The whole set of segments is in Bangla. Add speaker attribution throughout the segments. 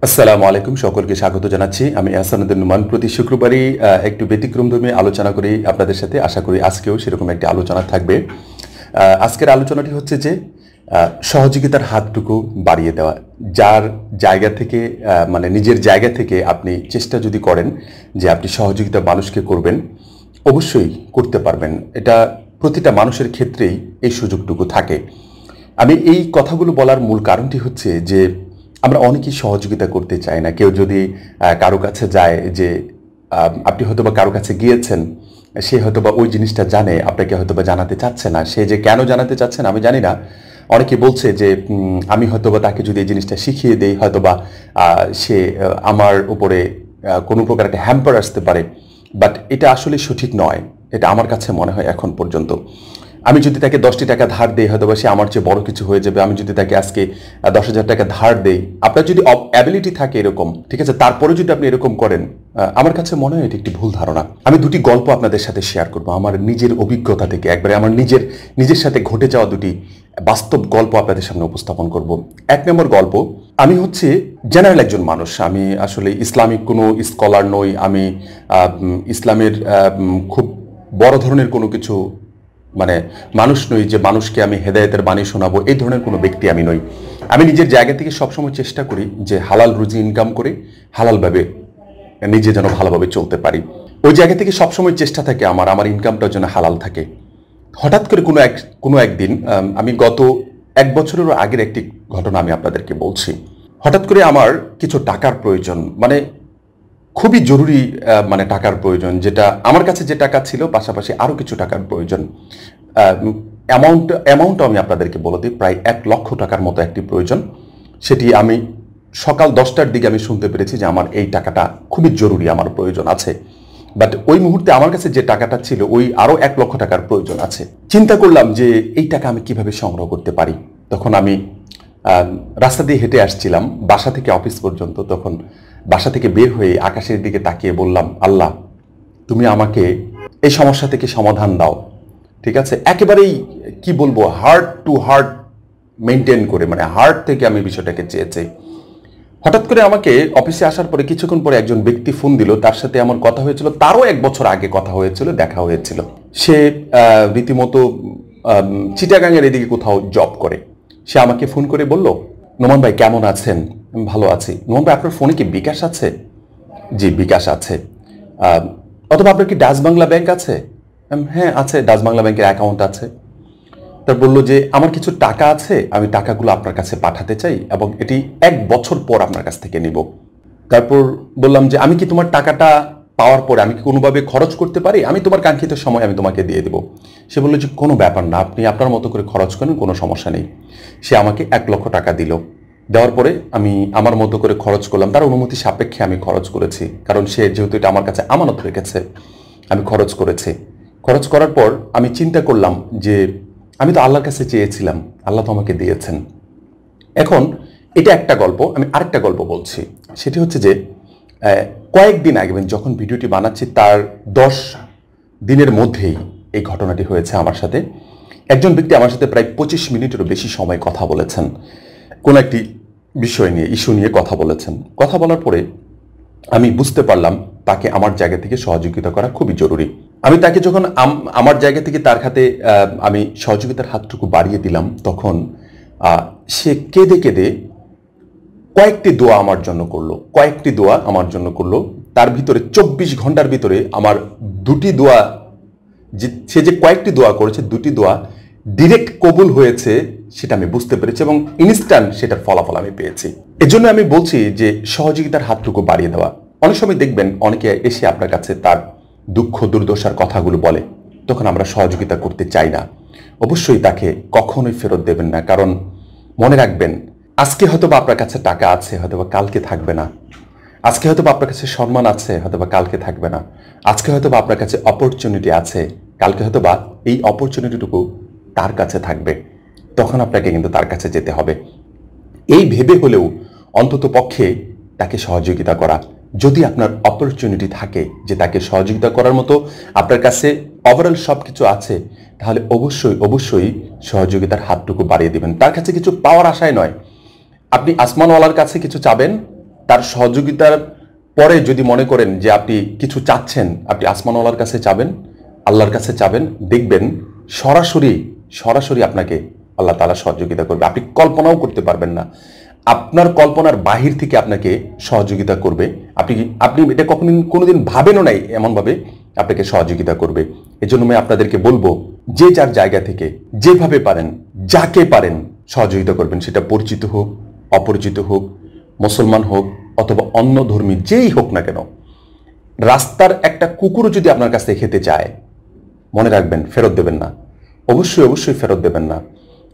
Speaker 1: আসসালামু আলাইকুম, সকলকে স্বাগত জানাচ্ছি। আমি আহসান উদ্দিন নোমান। প্রতি শুক্রবারই একটু ব্যতিক্রমধর্মী আলোচনা করি আপনাদের সাথে। আশা করি আজকেও সেরকম একটি আলোচনা থাকবে। আজকের আলোচনাটি হচ্ছে যে সহযোগিতার হাতটুকু বাড়িয়ে দেওয়া। যার জায়গা থেকে মানে নিজের জায়গা থেকে আপনি চেষ্টা যদি করেন যে আপনি সহযোগিতা মানুষকে করবেন, অবশ্যই করতে পারবেন। এটা প্রতিটা মানুষের ক্ষেত্রেই এই সুযোগটুকু থাকে। আমি এই কথাগুলো বলার মূল কারণটি হচ্ছে যে আমরা অনেকেই সহযোগিতা করতে চাই না। কেউ যদি কারো কাছে যায়, যে আপনি হয়তোবা কারো কাছে গিয়েছেন, সে হয়তোবা ওই জিনিসটা জানে, আপনাকে হয়তোবা জানাতে চাচ্ছে না। সে যে কেন জানাতে চাচ্ছে না আমি জানি না। অনেকে বলছে যে আমি হয়তোবা তাকে যদি এই জিনিসটা শিখিয়ে দেই, হয়তোবা সে আমার উপরে কোনো প্রকার একটা হ্যাম্পার আসতে পারে। বাট এটা আসলে সঠিক নয়, এটা আমার কাছে মনে হয় এখন পর্যন্ত। আমি যদি তাকে 10টি টাকা ধার দেই, হয়তোবা সে আমার চেয়ে বড় কিছু হয়ে যাবে। আমি যদি তাকে আজকে 10,000 টাকা ধার দেই, আপনার যদি অ্যাবিলিটি থাকে এরকম, ঠিক আছে, তারপরে যদি আপনি এরকম করেন, আমার কাছে মনে হয় এটি একটি ভুল ধারণা। আমি দুটি গল্প আপনাদের সাথে শেয়ার করব আমার নিজের অভিজ্ঞতা থেকে, একবারে আমার নিজের সাথে ঘটে যাওয়া দুটি বাস্তব গল্প আপনাদের সামনে উপস্থাপন করব। 1 নম্বর গল্প, আমি হচ্ছে জেনারেল একজন মানুষ। আমি আসলে ইসলামিক কোনো স্কলার নই। আমি ইসলামের খুব বড় ধরনের কোনো কিছু মানে মানুষ নই যে মানুষকে আমি হেদায়েতের বাণী শোনাবো, এই ধরনের কোনো ব্যক্তি আমি নই। আমি নিজের জায়গা থেকে সবসময় চেষ্টা করি যে হালাল রুজি ইনকাম করে হালালভাবে নিজে যেন ভালোভাবে চলতে পারি। ওই জায়গা থেকে সবসময় চেষ্টা থাকে আমার ইনকামটা যেন হালাল থাকে। হঠাৎ করে কোনো একদিন, আমি গত 1 বছরেরও আগের একটি ঘটনা আমি আপনাদেরকে বলছি। হঠাৎ করে আমার কিছু টাকার প্রয়োজন, মানে খুবই জরুরি, মানে টাকার প্রয়োজন। যেটা আমার কাছে যে টাকা ছিল, পাশাপাশি আরও কিছু টাকার প্রয়োজন। অ্যামাউন্টও আমি আপনাদেরকে বলে দিই, প্রায় 1 লক্ষ টাকার মতো একটি প্রয়োজন। সেটি আমি সকাল 10টার দিকে আমি শুনতে পেরেছি যে আমার এই টাকাটা খুবই জরুরি, আমার প্রয়োজন আছে। বাট ওই মুহূর্তে আমার কাছে যে টাকাটা ছিল, ওই আরও 1 লক্ষ টাকার প্রয়োজন আছে। চিন্তা করলাম যে এই টাকা আমি কিভাবে সংগ্রহ করতে পারি। তখন আমি রাস্তা দিয়ে হেঁটে আসছিলাম বাসা থেকে অফিস পর্যন্ত। তখন বাসা থেকে বের হয়ে আকাশের দিকে তাকিয়ে বললাম, আল্লাহ, তুমি আমাকে এই সমস্যা থেকে সমাধান দাও। ঠিক আছে, একেবারেই কি বলবো, হার্ট টু হার্ট মেনটেন করে, মানে হার্ট থেকে আমি বিষয়টাকে চেয়েছি। হঠাৎ করে আমাকে অফিসে আসার পরে কিছুক্ষণ পরে একজন ব্যক্তি ফোন দিল। তার সাথে আমার কথা হয়েছিল, তারও 1 বছর আগে কথা হয়েছিল, দেখা হয়েছিল। সে রীতিমতো চিটাগাংয়ের এদিকে কোথাও জব করে। সে আমাকে ফোন করে বলল, নোমান ভাই কেমন আছেন? ভালো আছি। নোমান ভাই, আপনার ফোনে কি বিকাশ আছে? জি, বিকাশ আছে। অথবা আপনার কি ডাচ বাংলা ব্যাংক আছে? হ্যাঁ আছে, ডাচ বাংলা ব্যাংকের অ্যাকাউন্ট আছে। তার বললো যে আমার কিছু টাকা আছে, আমি টাকাগুলো আপনার কাছে পাঠাতে চাই এবং এটি 1 বছর পর আপনার কাছ থেকে নিব। তারপর বললাম যে আমি কি তোমার টাকাটা পাওয়ার পরে আমি কি কোনোভাবে খরচ করতে পারি? আমি তোমার কাঙ্ক্ষিত সময় আমি তোমাকে দিয়ে দেবো। সে বললো যে কোনো ব্যাপার না, আপনি আপনার মতো করে খরচ করেন, কোনো সমস্যা নেই। সে আমাকে 1 লক্ষ টাকা দিল। দেওয়ার পরে আমি আমার মতো করে খরচ করলাম, তার অনুমতি সাপেক্ষে আমি খরচ করেছি, কারণ সে যেহেতু এটা আমার কাছে আমানত রেখেছে, আমি খরচ করেছি। খরচ করার পর আমি চিন্তা করলাম যে আমি তো আল্লাহর কাছে চেয়েছিলাম, আল্লাহ তো আমাকে দিয়েছেন। এখন এটা একটা গল্প। আমি আরেকটা গল্প বলছি। সেটি হচ্ছে যে কয়েকদিন আগে, যখন ভিডিওটি বানাচ্ছি তার 10 দিনের মধ্যেই এই ঘটনাটি হয়েছে আমার সাথে। একজন ব্যক্তি আমার সাথে প্রায় 25 মিনিটেরও বেশি সময় কথা বলেছেন, কোন একটি বিষয় নিয়ে, ইস্যু নিয়ে কথা বলেছেন। কথা বলার পরে আমি বুঝতে পারলাম তাকে আমার জায়গা থেকে সহযোগিতা করা খুবই জরুরি। আমি তাকে যখন আমার জায়গা থেকে তার হাতে আমি সহযোগিতার হাতটুকু বাড়িয়ে দিলাম, তখন সে কেঁদে কেঁদে কয়েকটি দোয়া আমার জন্য করলো। তার ভিতরে 24 ঘন্টার ভিতরে আমার 2টি দোয়া, সে যে কয়েকটি দোয়া করেছে, 2টি দোয়া ডিরেক্ট কবুল হয়েছে, সেটা আমি বুঝতে পেরেছি এবং ইনস্ট্যান্ট সেটার ফলাফল আমি পেয়েছি। এজন্য আমি বলছি যে সহযোগিতার হাতটুকু বাড়িয়ে দেওয়া। অনেক সময় দেখবেন অনেকে এসে আপনার কাছে তার দুঃখ দুর্দশার কথাগুলো বলে, তখন আমরা সহযোগিতা করতে চাই না। অবশ্যই তাকে কখনোই ফেরত দেবেন না, কারণ মনে রাখবেন, আজকে হয়তোবা আপনার কাছে টাকা আছে, হয়তোবা কালকে থাকবে না। আজকে হয়তোবা আপনার কাছে সম্মান আছে, হয়তোবা কালকে থাকবে না। আজকে হয়তোবা আপনার কাছে অপরচুনিটি আছে, কালকে হয়তোবা এই অপরচুনিটিটুকু তার কাছে থাকবে। তখন আপনাকে কিন্তু তার কাছে যেতে হবে। এই ভেবে হলেও অন্তত পক্ষে তাকে সহযোগিতা করা। যদি আপনার অপরচুনিটি থাকে যে তাকে সহযোগিতা করার মতো আপনার কাছে ওভারঅল সব কিছু আছে, তাহলে অবশ্যই সহযোগিতার হাতটুকু বাড়িয়ে দিবেন। তার কাছে কিছু পাওয়ার আশায় নয়। আপনি আসমানওয়ালার কাছে কিছু চাবেন, তার সহযোগিতার পরে যদি মনে করেন যে আপনি কিছু চাচ্ছেন, আপনি আসমানওয়ালার কাছে চাবেন, আল্লাহর কাছে চাবেন, দেখবেন সরাসরি সরাসরি আপনাকে আল্লাহ তাআলা সহযোগিতা করবে। আপনি কল্পনাও করতে পারবেন না, আপনার কল্পনার বাহির থেকে আপনাকে সহযোগিতা করবে। আপনি আপনি এটা কোনোদিন ভাবেনও নাই এমনভাবে আপনাকে সহযোগিতা করবে। এজন্য আমি আপনাদেরকে বলবো, যে যার জায়গা থেকে যেভাবে পারেন, যাকে পারেন সহযোগিতা করবেন, সেটা পরিচিত হোক, অপরিচিত হোক, মুসলমান হোক অথবা অন্য ধর্মী যেই হোক না কেন। রাস্তার একটা কুকুরও যদি আপনার কাছ থেকে খেতে চায়, মনে রাখবেন ফেরত দেবেন না, অবশ্যই অবশ্যই ফেরত দেবেন না।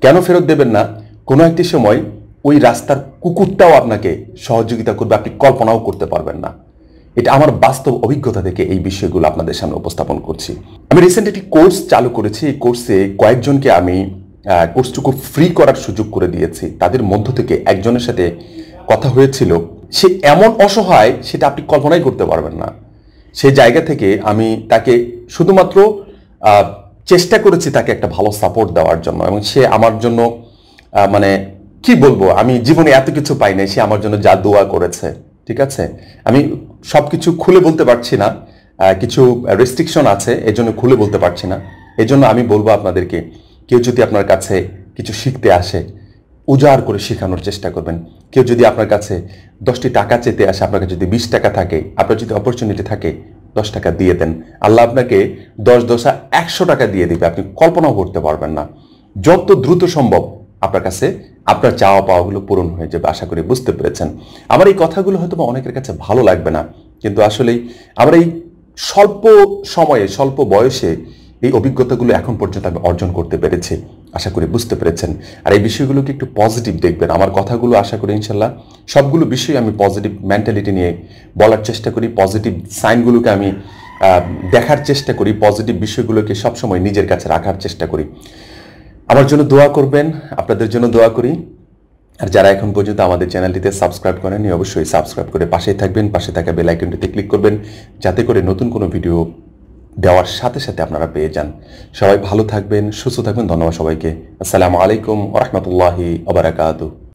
Speaker 1: কেন ফেরত দেবেন না? কোনো একটি সময় ওই রাস্তার কুকুরটাও আপনাকে সহযোগিতা করবে, আপনি কল্পনাও করতে পারবেন না। এটা আমার বাস্তব অভিজ্ঞতা থেকে এই বিষয়গুলো আপনাদের সামনে উপস্থাপন করছি। আমি রিসেন্ট একটি কোর্স চালু করেছি। এই কোর্সে কয়েকজনকে আমি কোর্সটুকু ফ্রি করার সুযোগ করে দিয়েছি। তাদের মধ্য থেকে একজনের সাথে কথা হয়েছিল, সে এমন অসহায় সেটা আপনি কল্পনাই করতে পারবেন না। সেই জায়গা থেকে আমি তাকে শুধুমাত্র চেষ্টা করেছি তাকে একটা ভালো সাপোর্ট দেওয়ার জন্য, এবং সে আমার জন্য মানে কি বলবো, আমি জীবনে এত কিছু পাই নাই, সে আমার জন্য যা দোয়া করেছে। ঠিক আছে, আমি সবকিছু খুলে বলতে পারছি না, কিছু রেস্ট্রিকশন আছে, এজন্য খুলে বলতে পারছি না। এজন্য আমি বলবো আপনাদেরকে, কেউ যদি আপনার কাছে কিছু শিখতে আসে, উজাড় করে শেখানোর চেষ্টা করবেন। কেউ যদি আপনার কাছে 10টি টাকা চেতে আসে, আপনার কাছে যদি 20 টাকা থাকে, আপনার যদি অপরচুনিটি থাকে, 10 টাকা দিয়ে দেন। আল্লাহ আপনাকে 10 10 100 টাকা দিয়ে দিবে, আপনি কল্পনাও করতে পারবেন না। যত দ্রুত সম্ভব আপনার কাছে আপনার চাওয়া পাওয়াগুলো পূরণ হয়ে যাবে। আশা করি বুঝতে পেরেছেন। আমার এই কথাগুলো হয়তো অনেকের কাছে ভালো লাগবে না, কিন্তু আসলেই আমরা এই স্বল্প সময়ে, স্বল্প বয়সে এই অভিজ্ঞতাগুলো এখন পর্যন্ত আমি অর্জন করতে পেরেছি। আশা করি বুঝতে পেরেছেন। আর এই বিষয়গুলোকে একটু পজিটিভ দেখবেন। আমার কথাগুলো আশা করি ইনশাল্লাহ সবগুলো বিষয় আমি পজিটিভ মেন্টালিটি নিয়ে বলার চেষ্টা করি, পজিটিভ সাইনগুলোকে আমি দেখার চেষ্টা করি, পজিটিভ বিষয়গুলোকে সবসময় নিজের কাছে রাখার চেষ্টা করি। আমার জন্য দোয়া করবেন, আপনাদের জন্য দোয়া করি। আর যারা এখন পর্যন্ত আমাদের চ্যানেলটিতে সাবস্ক্রাইব করেননি, অবশ্যই সাবস্ক্রাইব করে পাশেই থাকবেন, পাশে থাকা বেল আইকনটিতে ক্লিক করবেন, যাতে করে নতুন কোনো ভিডিও দেওয়ার সাথে সাথে আপনারা পেয়ে যান। সবাই ভালো থাকবেন, সুস্থ থাকবেন। ধন্যবাদ সবাইকে। আসসালামু আলাইকুম ওয়া রাহমাতুল্লাহি ওয়া বারাকাতুহু।